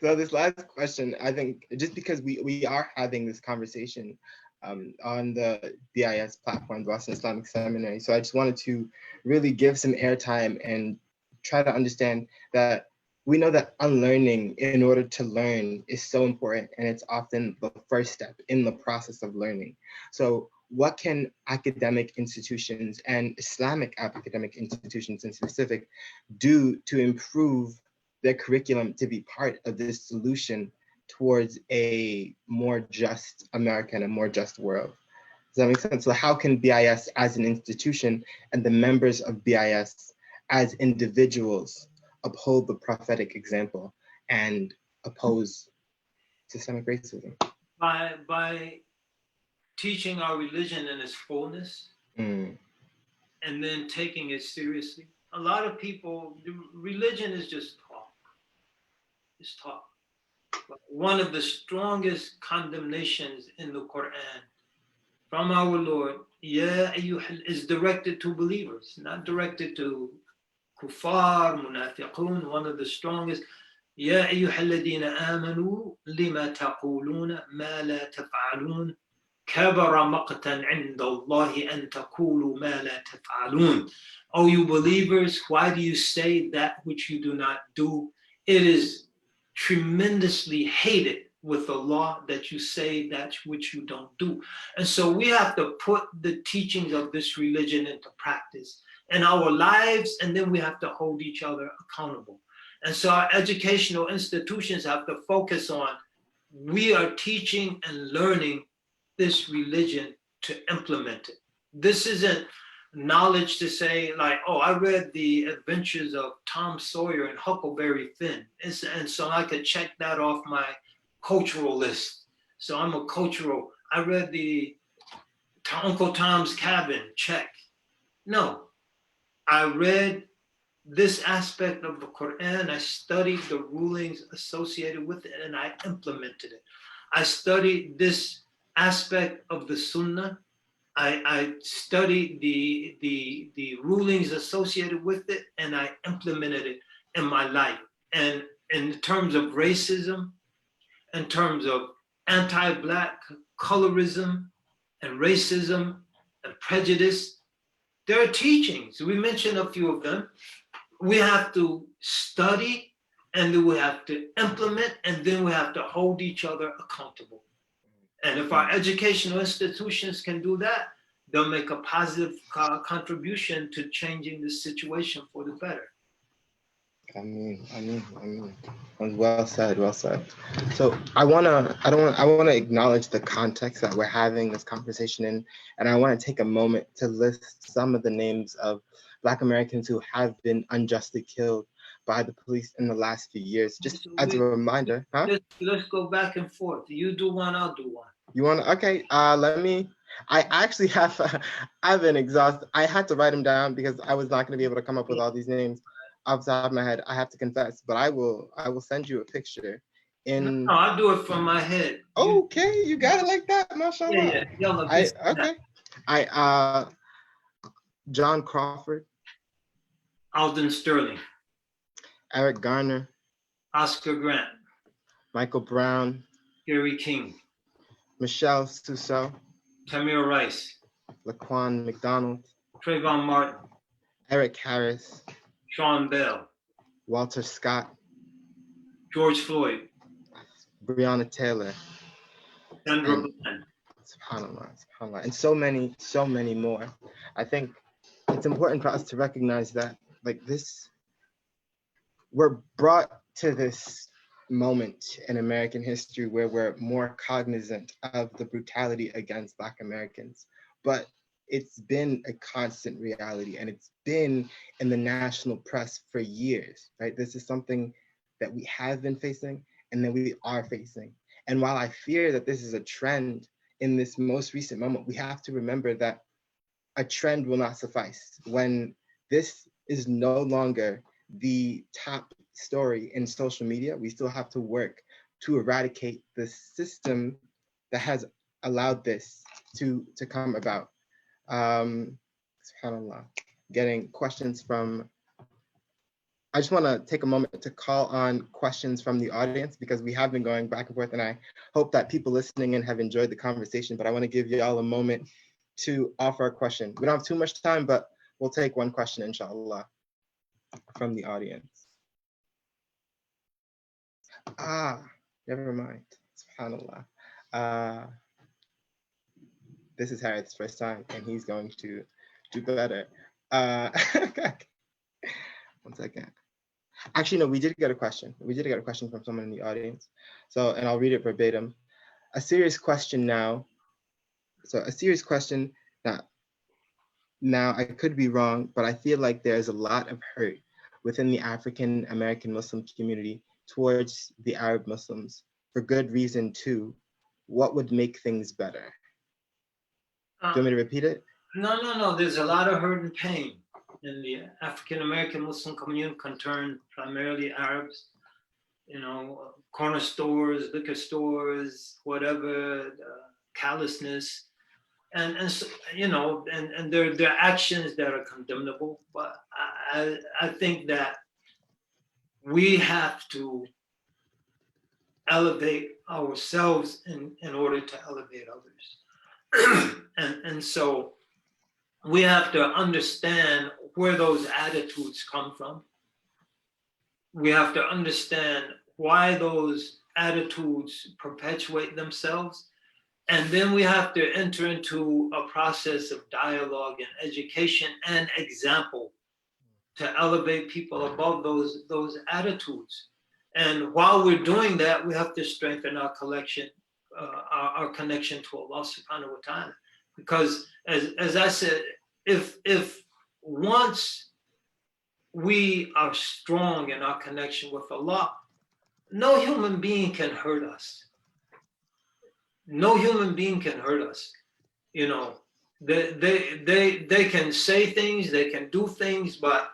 Speaker 2: So this last question, I think, just because we are having this conversation on the BIS platform, Boston Islamic Seminary, so I just wanted to really give some airtime and try to understand that we know that unlearning in order to learn is so important, and it's often the first step in the process of learning. So what can academic institutions and Islamic academic institutions in specific do to improve their curriculum to be part of this solution towards a more just America and a more just world? Does that make sense? So how can BIS as an institution and the members of BIS as individuals uphold the prophetic example and oppose systemic racism?
Speaker 1: By teaching our religion in its fullness, and then taking it seriously. A lot of people, religion is just talk. It's talk. But one of the strongest condemnations in the Quran from our Lord, is directed to believers, not directed to kuffar, munafiqun. One of the strongest, يا أيها الذين آمنوا لما تقولون ما لا تفعلون كبر مقتا عند الله أن تقولوا ما لا تفعلون. O you believers, why do you say that which you do not do? It is tremendously hated with Allah that you say that which you don't do. And so we have to put the teachings of this religion into practice in our lives, and then we have to hold each other accountable. And so our educational institutions have to focus on, we are teaching and learning this religion to implement it. This isn't knowledge to say like, oh, I read the adventures of Tom Sawyer and Huckleberry Finn. And so I could check that off my cultural list. So I'm a cultural, I read the Uncle Tom's Cabin, check. No, I read this aspect of the Quran, I studied the rulings associated with it, and I implemented it. I studied this aspect of the Sunnah. I studied the rulings associated with it, and I implemented it in my life. And in terms of racism, in terms of anti-Black colorism and racism and prejudice, there are teachings. We mentioned a few of them. We have to study, and then we have to implement, and then we have to hold each other accountable. And if our educational institutions can do that, they'll make a positive contribution to changing the situation for the better.
Speaker 2: I mean. Well said, well said. So I wanna acknowledge the context that we're having this conversation in, and I want to take a moment to list some of the names of Black Americans who have been unjustly killed by the police in the last few years. Just as a reminder, huh?
Speaker 1: Let's go back and forth. You do one, I'll do one.
Speaker 2: You want to? Okay. Let me. I actually have. I've been exhausted. I had to write them down because I was not going to be able to come up with all these names off the top of my head. I have to confess, but I will send you a picture.
Speaker 1: No, I'll do it from my head.
Speaker 2: Okay, you got it like that, mashallah.
Speaker 1: Yeah.
Speaker 2: Okay. John Crawford.
Speaker 1: Alden Sterling.
Speaker 2: Eric Garner.
Speaker 1: Oscar Grant.
Speaker 2: Michael Brown.
Speaker 1: Gary King.
Speaker 2: Michelle Suso.
Speaker 1: Tamir Rice.
Speaker 2: Laquan McDonald.
Speaker 1: Trayvon Martin.
Speaker 2: Eric Harris.
Speaker 1: Sean Bell.
Speaker 2: Walter Scott.
Speaker 1: George Floyd.
Speaker 2: Breonna Taylor.
Speaker 1: Sandra Bland.
Speaker 2: SubhanAllah, and so many more. I think it's important for us to recognize that, like, this, we're brought to this moment in American history where we're more cognizant of the brutality against Black Americans, but it's been a constant reality, and it's been in the national press for years, right? This is something that we have been facing and that we are facing. And while I fear that this is a trend in this most recent moment, we have to remember that a trend will not suffice. When this is no longer the top story in social media, we still have to work to eradicate the system that has allowed this to come about. SubhanAllah, getting questions from, I just want to take a moment to call on questions from the audience because we have been going back and forth, and I hope that people listening in have enjoyed the conversation, but I want to give y'all a moment to offer a question. We don't have too much time, but we'll take one question, inshallah, from the audience. Never mind, SubhanAllah. This is Harith's first time, and he's going to do better. One second. Actually, no, we did get a question. We did get a question from someone in the audience. So, and I'll read it verbatim. A serious question now. So a serious question. Now I could be wrong, but I feel like there's a lot of hurt within the African American Muslim community towards the Arab Muslims for good reason too. What would make things better? Do you want me to repeat it?
Speaker 1: No. There's a lot of hurt and pain in the African American Muslim community concerned primarily Arabs, corner stores, liquor stores, whatever, callousness, and so, and there are actions that are condemnable. But I think that we have to elevate ourselves in order to elevate others, and so we have to understand where those attitudes come from. We have to understand why those attitudes perpetuate themselves. And then we have to enter into a process of dialogue and education and example to elevate people above those attitudes. And while we're doing that, we have to strengthen our connection to Allah subhanahu wa ta'ala. Because as I said, if once we are strong in our connection with Allah, no human being can hurt us. No human being can hurt us. They can say things, they can do things, but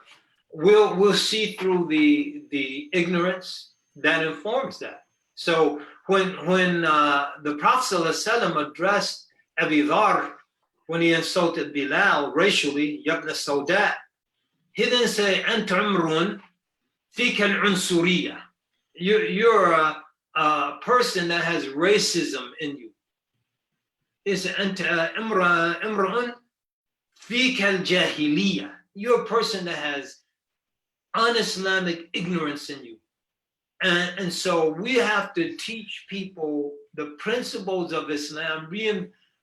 Speaker 1: we'll see through the ignorance that informs that. So when the Prophet ﷺ addressed Abi Dhar, when he insulted Bilal racially, Yabna Saudat, he didn't say, Anta Umrun fika al-unsuriya. You're a person that has racism in you. It's Anta Imrun fika al-jahiliya. You're a person that has un-Islamic ignorance in you. And so we have to teach people the principles of Islam,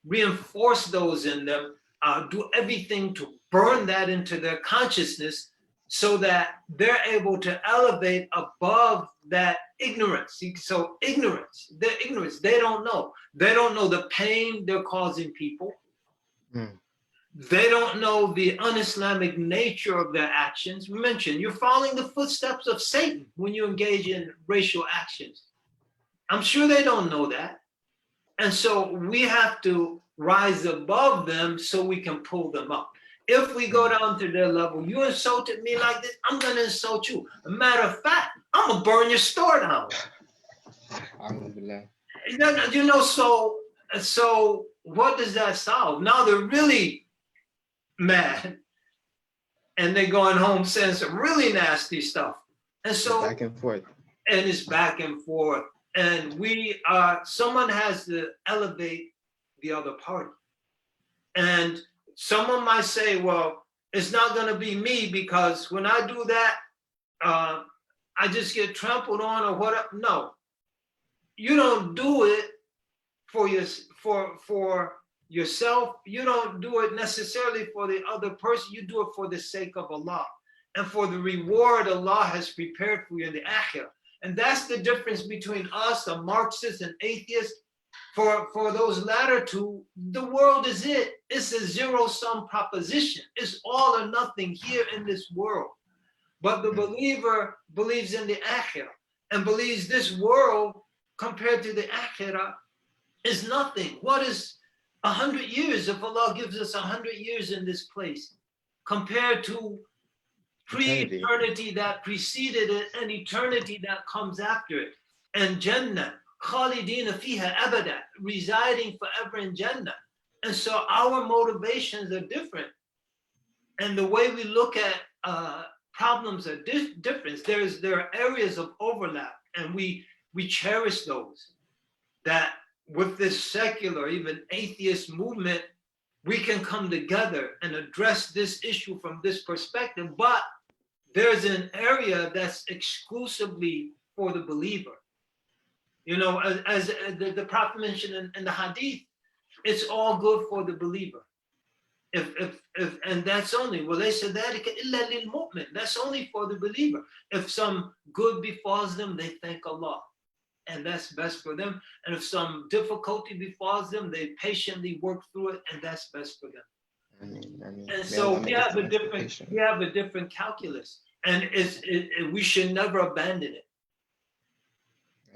Speaker 1: reinforce those in them, do everything to burn that into their consciousness so that they're able to elevate above that ignorance. So ignorance, they don't know. They don't know the pain they're causing people. They don't know the un-Islamic nature of their actions. Mention, you're following the footsteps of Satan when you engage in racial actions. I'm sure they don't know that. And so we have to rise above them so we can pull them up. If we go down to their level, you insulted me like this, I'm going to insult you. A matter of fact, I'm going to burn your store down. So what does that solve? Now they're really mad and they're going home saying some really nasty stuff. And so
Speaker 2: back and forth.
Speaker 1: And it's back and forth. And someone has to elevate the other party. And someone might say, well, it's not going to be me because when I do that, I just get trampled on or whatever. No, you don't do it for yourself. You don't do it necessarily for the other person. You do it for the sake of Allah and for the reward Allah has prepared for you in the akhirah. And that's the difference between us, a Marxist and atheist. For those latter two, the world is it. It's a zero-sum proposition. It's all or nothing here in this world. But the believer believes in the akhirah. and believes this world compared to the akhirah is nothing. What is 100 years if Allah gives us 100 years in this place compared to pre-eternity that preceded it and eternity that comes after it? And Jannah, khalidina fiha abada, residing forever in Jannah. And so our motivations are different. And the way we look at problems are different. There are areas of overlap, and we cherish those. That with this secular, even atheist movement, we can come together and address this issue from this perspective. But there's an area that's exclusively for the believer. You know, as the Prophet mentioned in the Hadith, it's all good for the believer. If and that's only, well, they said that that's only for the believer. If some good befalls them, they thank Allah, and that's best for them. And if some difficulty befalls them, they patiently work through it, and that's best for them. And so we have a different calculus, and we should never abandon it.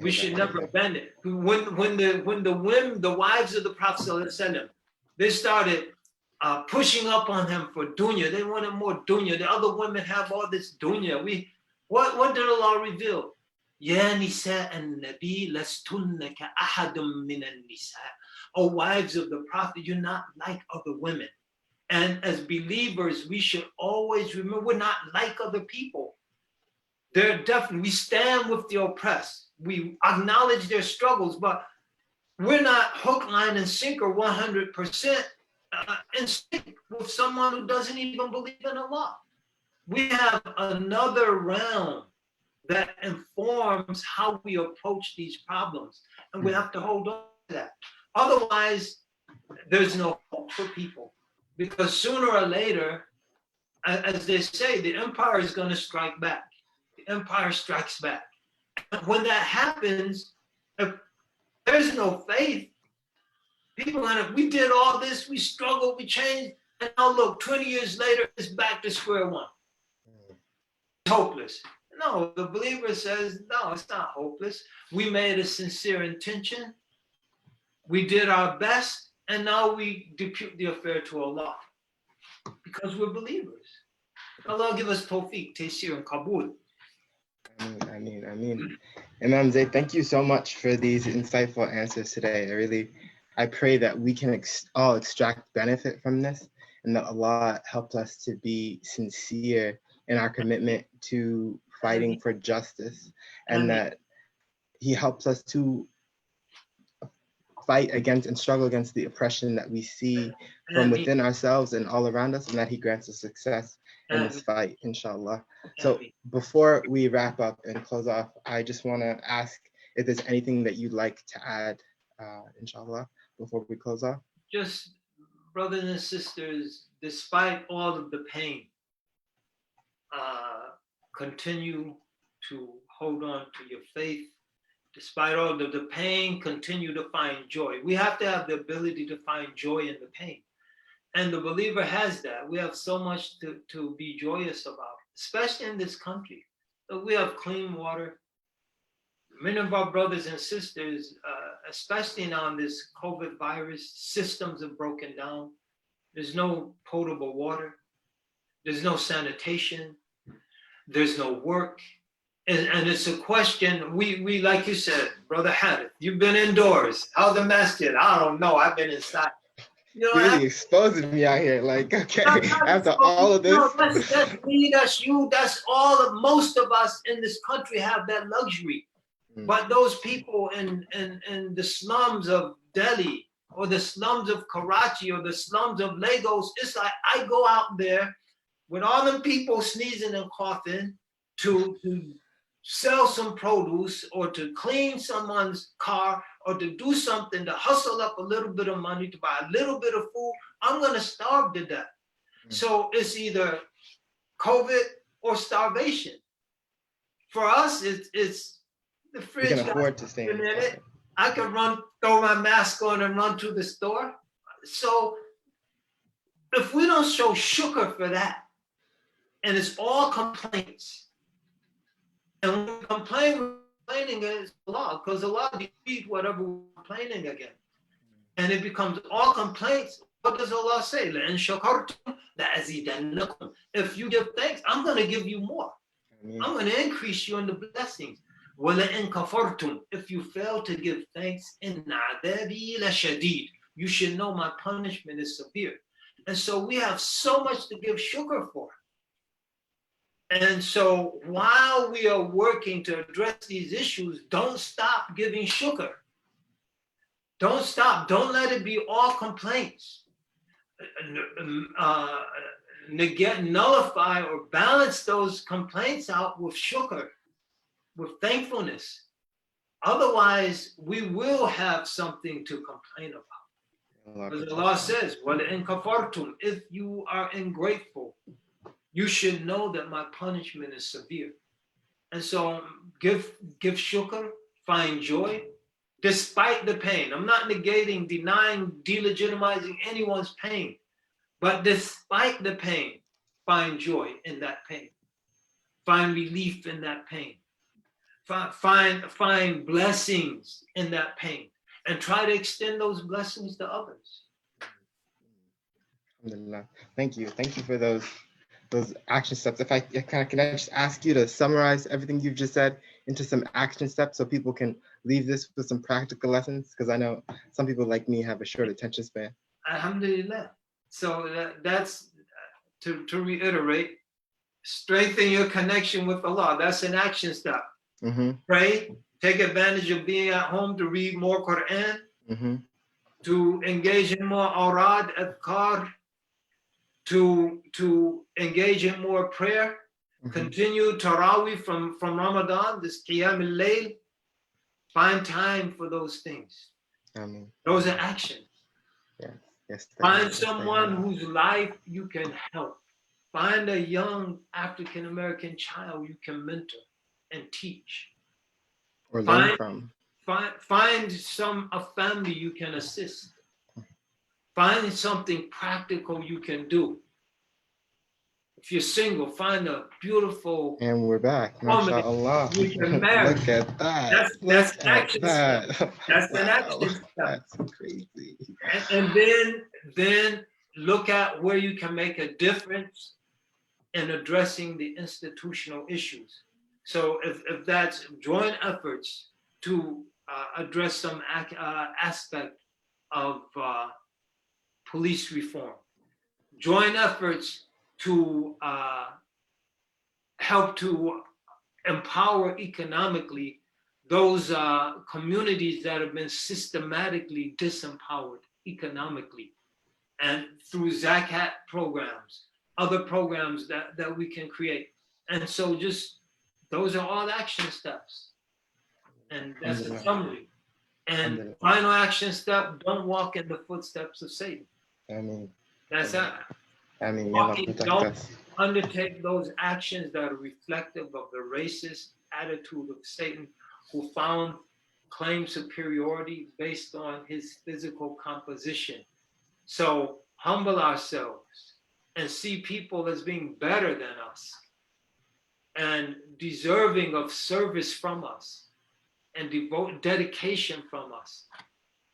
Speaker 1: We should never abandon it. When the wives of the Prophet ﷺ, they started pushing up on him for dunya. They wanted more dunya. The other women have all this dunya. What did Allah reveal? Ya nisa an-nabi lastunna ka ahadun min an-nisa. O wives of the Prophet, you're not like other women. And as believers, we should always remember we're not like other people. They're definitely, we stand with the oppressed. We acknowledge their struggles, but we're not hook, line, and sinker 100% in sync with someone who doesn't even believe in Allah. We have another realm that informs how we approach these problems, and we have to hold on to that. Otherwise, there's no hope for people, because sooner or later, as they say, the empire is going to strike back. The empire strikes back. And when that happens, if there's no faith, people are gonna, we did all this, we struggled, we changed, and now look, 20 years later, it's back to square one. It's hopeless. No, the believer says, no, it's not hopeless. We made a sincere intention. We did our best, and now we depute the affair to Allah, because we're believers. Allah give us tawfiq, taysir, and kabul.
Speaker 2: I mean. Imam Zaid, thank you so much for these insightful answers today. I pray that we can all extract benefit from this, and that Allah help us to be sincere in our commitment to fighting for justice, and that He helps us to fight against and struggle against the oppression that we see from within ourselves and all around us, and that He grants us success in this fight, inshallah. So before we wrap up and close off, I just want to ask if there's anything that you'd like to add, inshallah, before we close off.
Speaker 1: Just, brothers and sisters, despite all of the pain, continue to hold on to your faith. Despite all of the pain, continue to find joy. We have to have the ability to find joy in the pain. And the believer has that. We have so much to be joyous about, especially in this country. We have clean water. Many of our brothers and sisters, especially now in this COVID virus, systems have broken down. There's no potable water. There's no sanitation. There's no work. And it's a question, we like you said, Brother Harith, you've been indoors. How's the masjid? I don't know. I've been inside. You know,
Speaker 2: really exposing me out here. Like, okay, after all of this.
Speaker 1: No, that's me, that's you, that's all of, most of us in this country have that luxury. But those people in the slums of Delhi, or the slums of Karachi, or the slums of Lagos, it's like I go out there with all them people sneezing and coughing to sell some produce, or to clean someone's car, or to do something to hustle up a little bit of money to buy a little bit of food. I'm gonna starve to death. So it's either COVID or starvation. For us, it's the fridge.
Speaker 2: You can afford to stay in it.
Speaker 1: I can throw my mask on and run to the store. So if we don't show shukr for that, and it's all complaints, and when we complain, complaining against Allah, because Allah defeat whatever we're complaining against. And it becomes all complaints. What does Allah say? لَإِن شَكَرْتُمْ لَأَزِيدَنَّكُمْ. If you give thanks, I'm going to give you more. I'm going to increase you in the blessings. وَلَإِن كَفَرْتُمْ. If you fail to give thanks, إِنَّ عَذَابِي لَشَدِيدٌ. You should know my punishment is severe. And so we have so much to give shukr for. And so while we are working to address these issues, don't stop giving shukr. Don't stop. Don't let it be all complaints. Nullify or balance those complaints out with shukr, with thankfulness. Otherwise, we will have something to complain about. As Allah says, وَلَإِن كَفَرْتُمْ. If you are ungrateful, you should know that my punishment is severe. And so give shukr, find joy, despite the pain. I'm not negating, denying, delegitimizing anyone's pain, but despite the pain, find joy in that pain. Find relief in that pain. Find blessings in that pain, and try to extend those blessings to others.
Speaker 2: Alhamdulillah. Thank you for those action steps. If I can I just ask you to summarize everything you've just said into some action steps so people can leave this with some practical lessons, because I know some people like me have a short attention span.
Speaker 1: Alhamdulillah. So that's to reiterate, strengthen your connection with Allah. That's an action step. Pray, take advantage of being at home to read more Quran, to engage in more awrad, adhkar, to engage in more prayer, continue Taraweeh from Ramadan, this Qiyam al-Layl. Find time for those things. Those are actions.
Speaker 2: Yes.
Speaker 1: Find someone whose life you can help. Find a young African American child you can mentor and teach.
Speaker 2: Or learn from.
Speaker 1: Find a family you can assist. Find something practical you can do. If you're single, find a beautiful.
Speaker 2: And we're back. MashaAllah.
Speaker 1: You can marry.
Speaker 2: Look at that.
Speaker 1: That's an action step. That's an action step.
Speaker 2: That's crazy.
Speaker 1: And then look at where you can make a difference in addressing the institutional issues. So if that's joint efforts to address some aspect of police reform, joint efforts to help to empower economically those communities that have been systematically disempowered economically, and through zakat programs, other programs that we can create. And so just those are all action steps. And that's a summary. And final action step, don't walk in the footsteps of Satan. That's that. Don't undertake those actions that are reflective of the racist attitude of Satan, who found claim superiority based on his physical composition. So humble ourselves and see people as being better than us and deserving of service from us and dedication from us.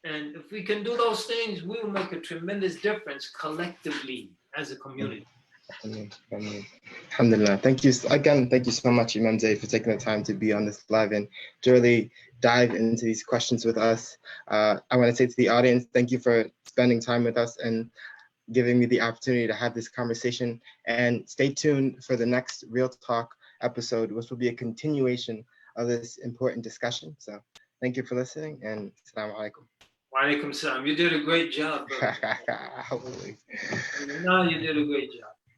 Speaker 1: And if we can do those things, we will make a tremendous difference collectively as a community.
Speaker 2: Alhamdulillah. Thank you again. Thank you so much, Imam Zaid, for taking the time to be on this live and to really dive into these questions with us. I want to say to the audience, thank you for spending time with us and giving me the opportunity to have this conversation. And stay tuned for the next Real Talk episode, which will be a continuation of this important discussion. So thank you for listening, and assalamu alaikum.
Speaker 1: Wa alaikum salam. You did a great job. No, you did a great job.